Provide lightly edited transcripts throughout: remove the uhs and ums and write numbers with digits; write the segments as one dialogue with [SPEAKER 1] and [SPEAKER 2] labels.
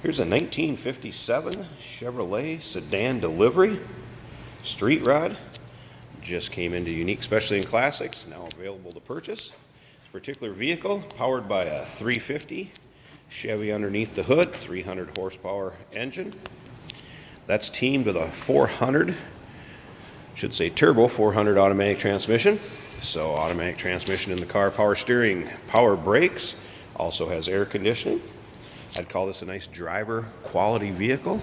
[SPEAKER 1] Here's a 1957 Chevrolet Sedan delivery. Street rod. Just came into Unique Specialty and Classics. Now available to purchase. This particular vehicle powered by a 350 Chevy underneath the hood, 300 horsepower engine. That's teamed with a 400, should say turbo 400 automatic transmission. So automatic transmission in the car, power steering, power brakes. Also has air conditioning. I'd call this a nice driver quality vehicle.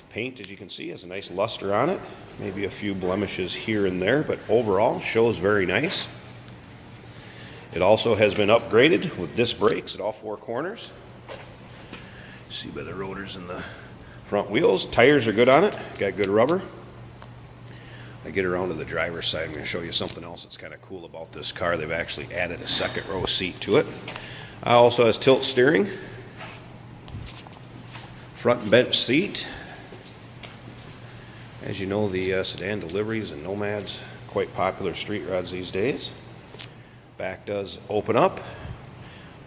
[SPEAKER 1] Paint, as you can see, has a nice luster on it. Maybe a few blemishes here and there, but overall shows very nice. It also has been upgraded with disc brakes at all four corners. See by the rotors in the front wheels. Tires are good on it, got good rubber. I get around to the driver's side, I'm going to show you something else that's kind of cool about this car. They've actually added a second row seat to it. Also has tilt steering, front bench seat. As you know, the Sedan deliveries and Nomads, quite popular street rods these days. Back does open up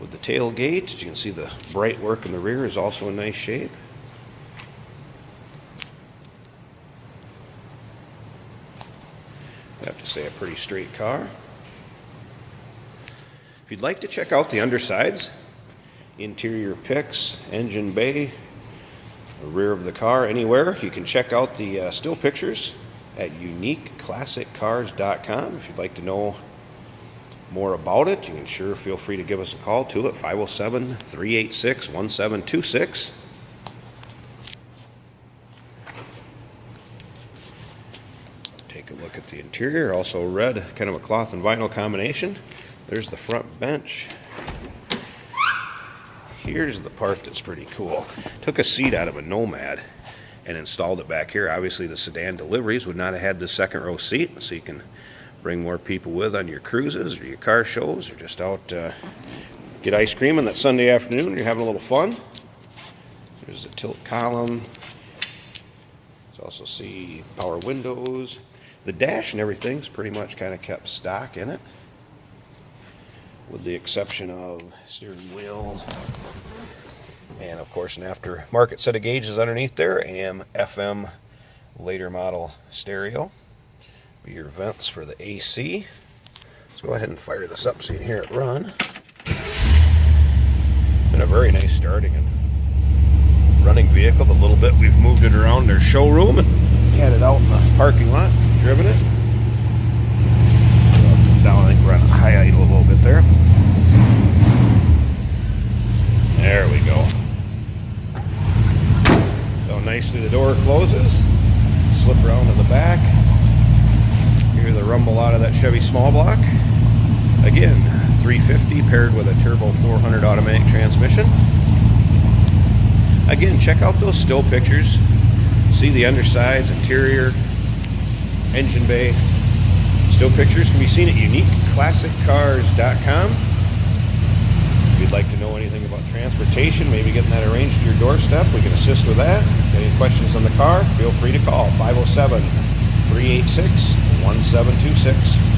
[SPEAKER 1] with the tailgate. As you can see, the bright work in the rear is also in nice shape. I have to say, a pretty straight car. If you'd like to check out the undersides, interior pics, engine bay, the rear of the car, anywhere, you can check out the still pictures at uniqueclassiccars.com. If you'd like to know more about it, you can sure feel free to give us a call too at 507-386-1726. Take a look at the interior. Also red, kind of a cloth and vinyl combination. There's the front bench. Here's the part that's pretty cool. Took a seat out of a Nomad and installed it back here. Obviously the Sedan deliveries would not have had the second row seat, so you can bring more people with on your cruises or your car shows, or just out get ice cream on that Sunday afternoon. You're having a little fun. There's a tilt column. You also see power windows. The dash and everything's pretty much kind of kept stock in it, with the exception of steering wheel and of course an aftermarket set of gauges underneath there. AM, FM, later model stereo. Your vents for the AC. Let's go ahead and fire this up so you can hear it run. Been a very nice starting and running vehicle. The little bit we've moved it around our showroom and had it out in the parking lot, driven it. Down, I think we're on a high idle a little bit there. There we go. So nicely the door closes. Slip around to the back. Hear the rumble out of that Chevy small block. Again, 350 paired with a turbo 400 automatic transmission. Again, check out those still pictures. See the undersides, interior, engine bay. Still pictures can be seen at uniqueclassiccars.com. If you'd like to know anything about transportation, maybe getting that arranged to your doorstep, we can assist with that. Any questions on the car, feel free to call 507-386-1726.